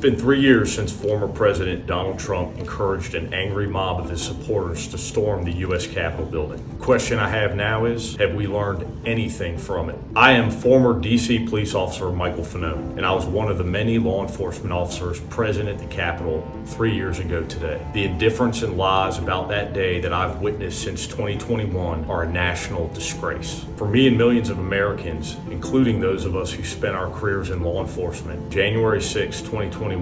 been 3 years since former President Donald Trump encouraged an angry mob of his supporters to storm the U.S. Capitol building. The question I have now is, have we learned anything from it? I am former D.C. police officer Michael Fanone, and I was one of the many law enforcement officers present at the Capitol 3 years ago today. The indifference and lies about that day that I've witnessed since 2021 are a national disgrace. For me and millions of Americans, including those of us who spent our careers in law enforcement, January 6, 2021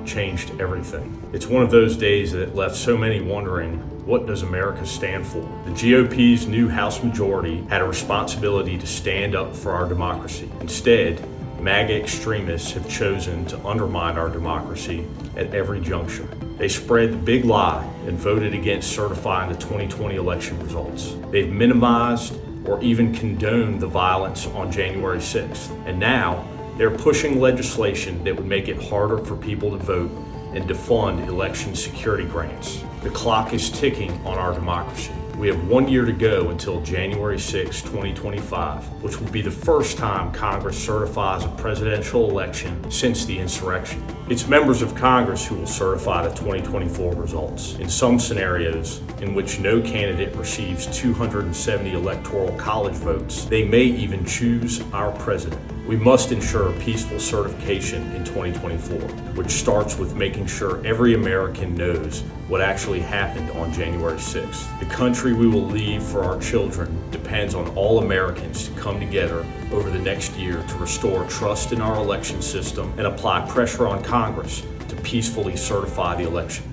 changed everything. It's one of those days that left so many wondering, what does America stand for? The GOP's new House majority had a responsibility to stand up for our democracy. Instead, Maga Extremists have chosen to undermine our democracy at every juncture. They spread the big lie and voted against certifying the 2020 election results. They've minimized or even condoned the violence on January 6th. And now they're pushing legislation that would make it harder for people to vote and defund election security grants. The clock is ticking on our democracy. We have 1 year to go until January 6, 2025, which will be the first time Congress certifies a presidential election since the insurrection. It's members of Congress who will certify the 2024 results. In some scenarios, in which no candidate receives 270 electoral college votes, they may even choose our president. We must ensure peaceful certification in 2024, which starts with making sure every American knows what actually happened on January 6th. The country we will leave for our children depends on all Americans to come together over the next year to restore trust in our election system and apply pressure on Congress to peacefully certify the election.